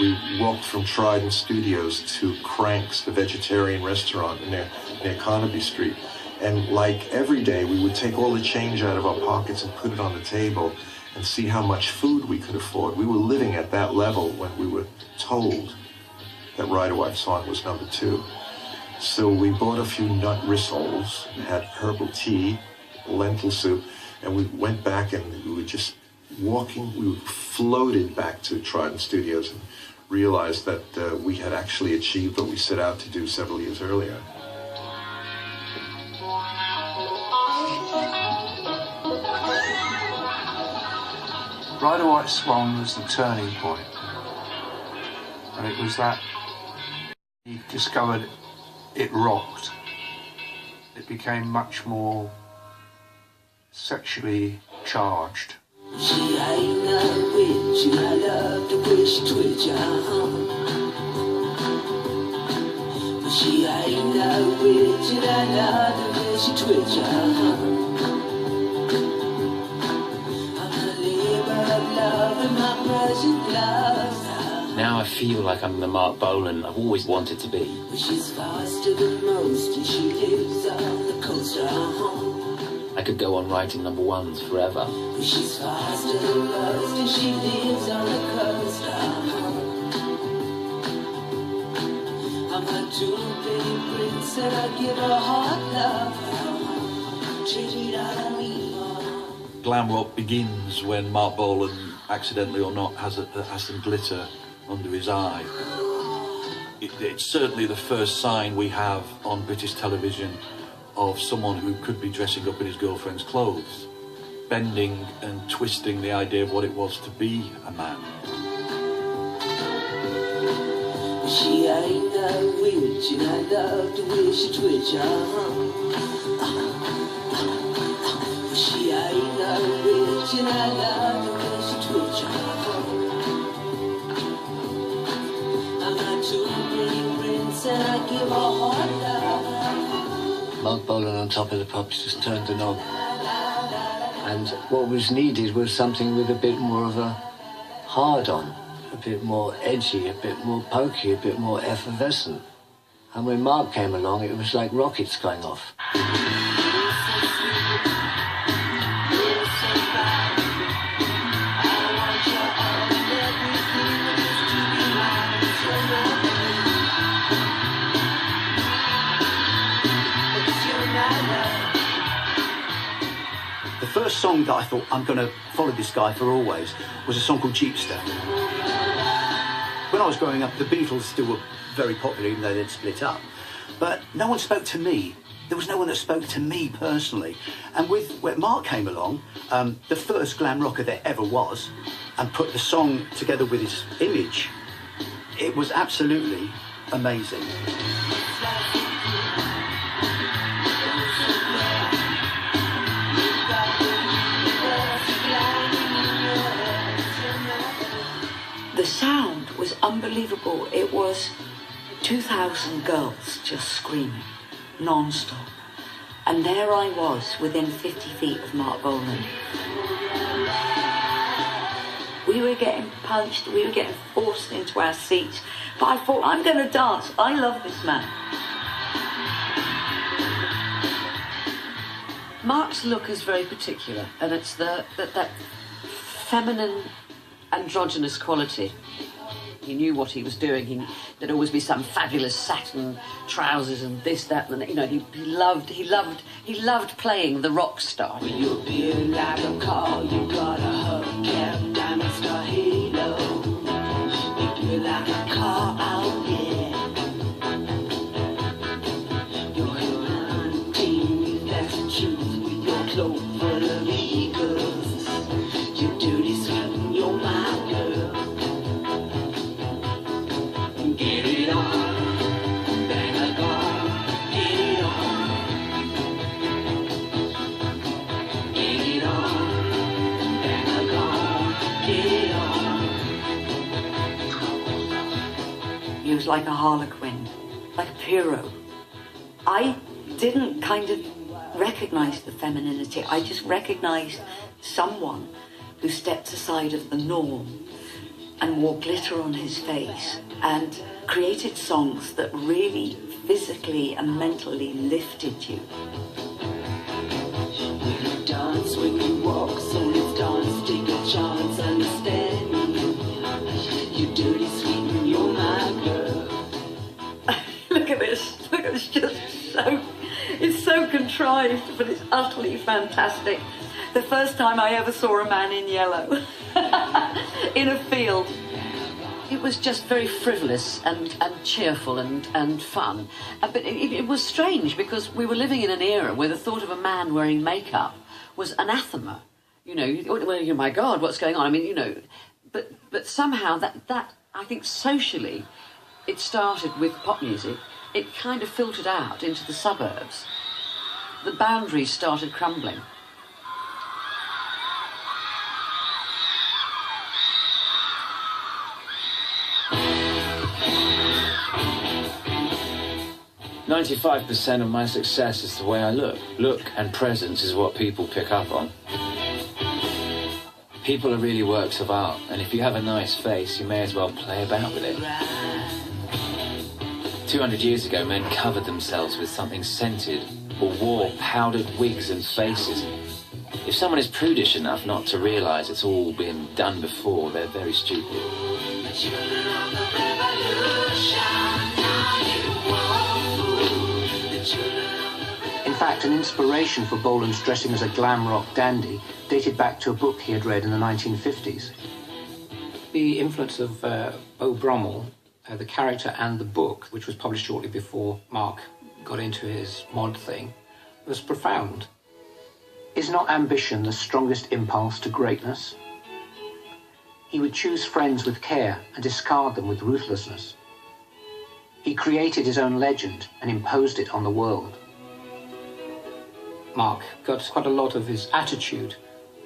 we walked from Trident Studios to Cranks, the vegetarian restaurant near Carnaby Street. And like every day, we would take all the change out of our pockets and put it on the table and see how much food we could afford. We were living at that level when we were told that Ride a White Swan was number 2. So we bought a few nut rissoles, had herbal tea, lentil soup, and we went back and we were just walking, we floated back to Trident Studios and realized that we had actually achieved what we set out to do several years earlier. Ride a White Swan was the turning point, and it was that he discovered it rocked. It became much more sexually charged. She ain't no witch, and I love the way she twitch, But she ain't no witch, and I love the way she twitch, I'm a labor of love in my present gloves. Now I feel like I'm the Marc Bolan I've always wanted to be. But she's faster than most, and she lives on the coast of home. I could go on writing number 1s forever. But she's faster than most, and she lives on the coast of home. I'm a two-penny prince, and I give her hard love. Treat it on me. Glam rock begins when Marc Bolan, accidentally or not, has some glitter under his eye. It's certainly the first sign we have on British television of someone who could be dressing up in his girlfriend's clothes, bending and twisting the idea of what it was to be a man. She ain't no witch, and I love the way she twitch, She ain't no witch, and I love the way she twitch, I'm a two-penny prince, and I give her hard love. Marc Bolan on Top of the Pops just turned the knob. And what was needed was something with a bit more of a hard-on, a bit more edgy, a bit more pokey, a bit more effervescent. And when Marc came along, it was like rockets going off. The first song that I thought, I'm going to follow this guy for always, was a song called Jeepster. When I was growing up, the Beatles still were very popular, even though they'd split up. But no one spoke to me. There was no one that spoke to me personally. And when Marc came along, the first glam rocker there ever was, and put the song together with his image, it was absolutely amazing. The sound was unbelievable. It was 2,000 girls just screaming, non-stop. And there I was, within 50 feet of Marc Bolan. We were getting punched, we were getting forced into our seats. But I thought, I'm going to dance. I love this man. Marc's look is very particular, and it's that feminine, androgynous quality. He knew what he was doing. There'd always be some fabulous satin trousers and this, that, and you know. He loved playing the rock star. You appear like a car, you got a hubcap, diamond star halo. You feel like a car out there. You're hunting with Massachusetts with your cloak full of eagles. You dirty sweat, you're my girl. Get it on, bang a gong, get it on. Get it on, bang a gong, get it on. He was like a harlequin, like a Pierrot. I didn't kind of recognize the femininity. I just recognized someone who stepped aside of the norm, and wore glitter on his face and created songs that really physically and mentally lifted you. When you dance, when you walk, so let's dance, take a chance, understand me. You dirty sweet and you're my girl. Look at this. Look, it's just it's so contrived, but it's utterly fantastic. The first time I ever saw a man in yellow in a field. It was just very frivolous and cheerful and fun. But it was strange because we were living in an era where the thought of a man wearing makeup was anathema. You know, well, my God, what's going on? I mean, you know, but somehow that I think socially, it started with pop music. It kind of filtered out into the suburbs. The boundaries started crumbling. "95% of my success is the way I look. Look and presence is what people pick up on. People are really works of art, and if you have a nice face, you may as well play about with it. 200 years ago, men covered themselves with something scented or wore powdered wigs and faces. If someone is prudish enough not to realise it's all been done before, they're very stupid." In fact, an inspiration for Bolan's dressing as a glam rock dandy dated back to a book he had read in the 1950s. The influence of Beau Brummel, the character and the book, which was published shortly before Marc got into his mod thing, was profound. Is not ambition the strongest impulse to greatness? He would choose friends with care and discard them with ruthlessness. He created his own legend and imposed it on the world. Marc got quite a lot of his attitude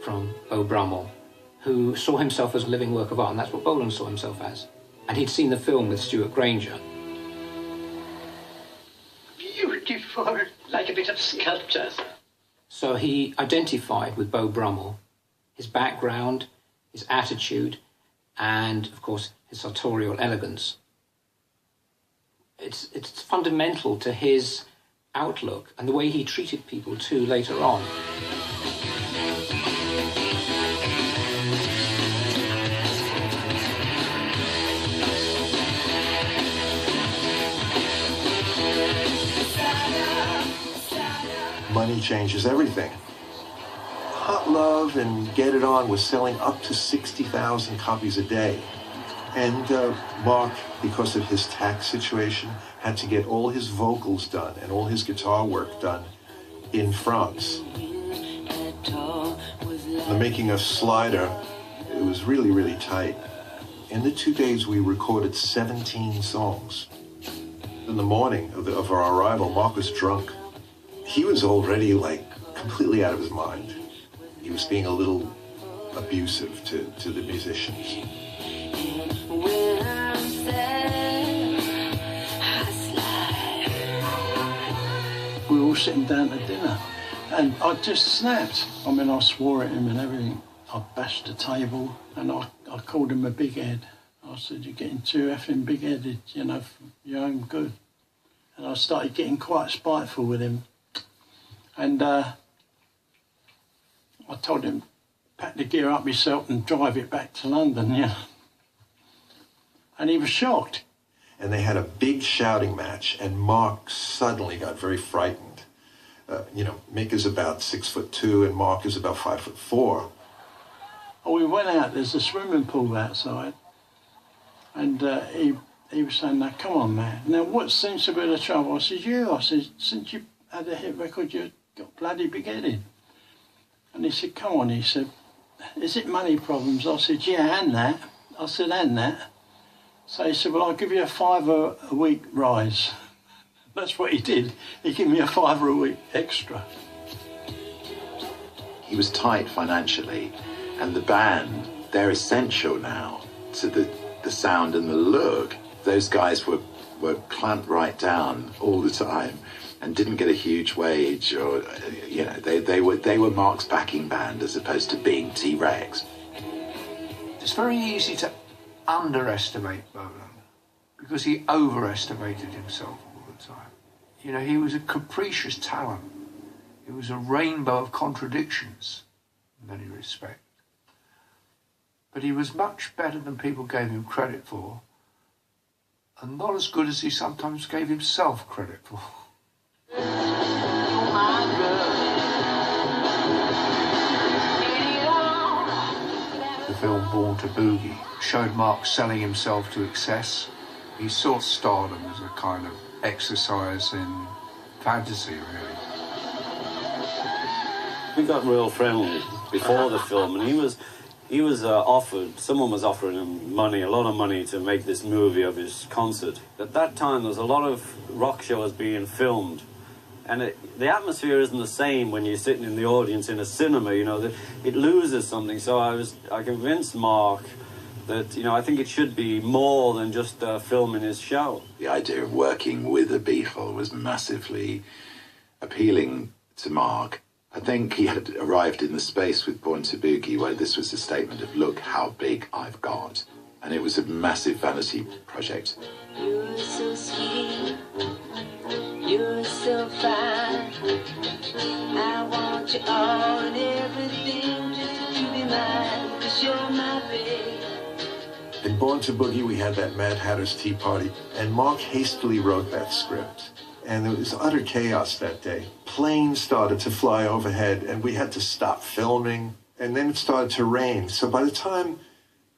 from Beau Brummel, who saw himself as a living work of art, and that's what Bolan saw himself as. And he'd seen the film with Stuart Granger. Beautiful, like a bit of sculpture. So he identified with Beau Brummel, his background, his attitude, and, of course, his sartorial elegance. It's fundamental to his outlook and the way he treated people, too, later on. Money changes everything. Hot Love and Get It On was selling up to 60,000 copies a day. And Marc, because of his tax situation, had to get all his vocals done and all his guitar work done in France. The making of Slider, it was really, really tight. In the 2 days, we recorded 17 songs. In the morning of our arrival, Marc was drunk. He was already, like, completely out of his mind. He was being a little abusive to the musicians. We were all sitting down to dinner, and I just snapped. I mean, I swore at him and everything. I bashed the table, and I called him a big head. I said, "You're getting too effing big-headed, you know, for your own good." And I started getting quite spiteful with him. And I told him, pack the gear up yourself and drive it back to London, yeah. And he was shocked. And they had a big shouting match, and Marc suddenly got very frightened. You know, Mick is about 6'2", and Marc is about 5'4". Oh, we went out, there's a swimming pool outside, and he was saying, "Now, come on, man. Now, what seems to be the trouble?" I said, "You." I said, "Since you had a hit record, you got bloody big-headed." And he said, "Come on," he said, "is it money problems?" I said, "Yeah, and that." I said, "And that." So he said, "Well, I'll give you a £5 a week rise." That's what he did. He gave me a £5 a week extra. He was tight financially, and the band, they're essential now to the sound and the look. Those guys were clamped right down all the time and didn't get a huge wage, or, you know, they were Marc's backing band as opposed to being T.Rex. It's very easy to underestimate Bolan because he overestimated himself all the time. You know, he was a capricious talent. He was a rainbow of contradictions in many respects. But he was much better than people gave him credit for, and not as good as he sometimes gave himself credit for. The film Born to Boogie showed Marc selling himself to excess. He saw stardom as a kind of exercise in fantasy, really. We got real friendly before the film, and he was offered, someone was offering him money, a lot of money, to make this movie of his concert. At that time, there was a lot of rock shows being filmed, and the atmosphere isn't the same when you're sitting in the audience in a cinema, you know, it loses something. So I convinced Marc that, you know, I think it should be more than just filming his show. The idea of working with a Beatle was massively appealing to Marc. I think he had arrived in the space with Born to Boogie where this was a statement of, look how big I've got. And it was a massive vanity project. You're so sweet, you're so fine. I want you all and everything just to be mine, 'cause you're my babe. In Born to Boogie, we had that Mad Hatter's Tea Party, and Marc hastily wrote that script. And there was utter chaos that day. Planes started to fly overhead, and we had to stop filming, and then it started to rain. So by the time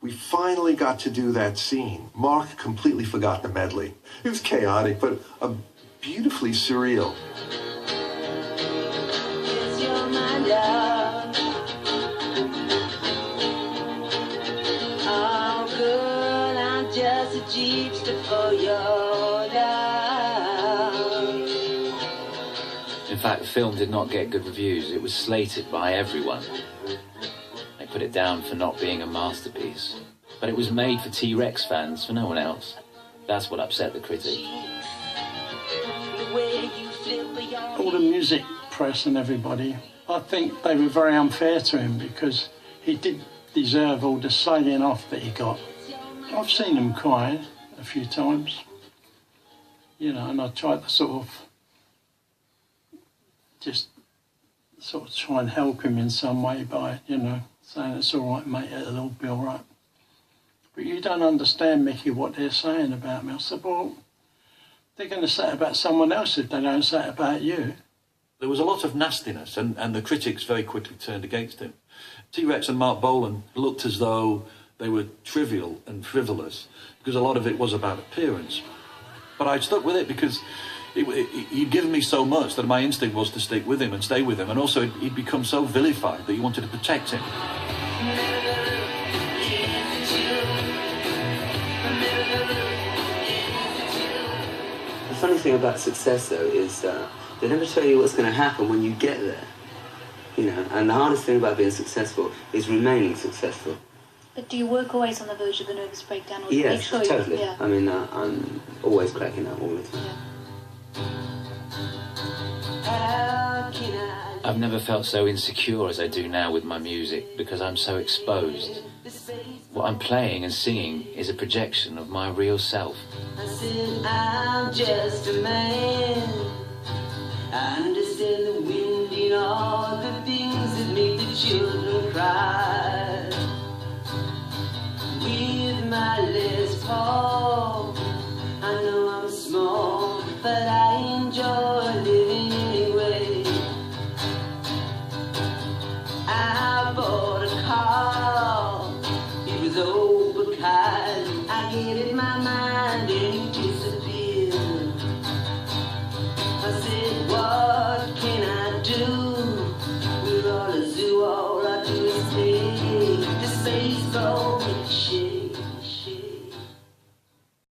we finally got to do that scene, Marc completely forgot the medley. It was chaotic, but beautifully surreal. Yes, you're my love. Oh, girl, I'm just a jeepster for your love. In fact, the film did not get good reviews. It was slated by everyone. They put it down for not being a masterpiece. But it was made for T.Rex fans, for no one else. That's what upset the critic. All the music press and everybody, I think they were very unfair to him because he did deserve all the slagging off that he got. I've seen him cry a few times, you know, and I tried to sort of try and help him in some way by, you know, saying it's all right, mate, it'll all be all right. But you don't understand, Mickey, what they're saying about me. I said, well, they're going to say it about someone else if they don't say it about you. There was a lot of nastiness, and the critics very quickly turned against him. T.Rex and Marc Bolan looked as though they were trivial and frivolous, because a lot of it was about appearance. But I stuck with it because he'd given me so much that my instinct was to stick with him and stay with him, and also he'd become so vilified that you wanted to protect him. The funny thing about success, though, is they never tell you what's going to happen when you get there. You know, and the hardest thing about being successful is remaining successful. But do you work always on the verge of a nervous breakdown? Or do you make Yes, sure totally. Yeah. I mean, I'm always cracking up all the time. I've never felt so insecure as I do now with my music because I'm so exposed. What I'm playing and singing is a projection of my real self. I said, I'm just a man. I understand the wind in all the things that make the children cry. With my Les Paul, I know I'm small, but I enjoy living anyway. I bought a car, it was old because I gave it my mind.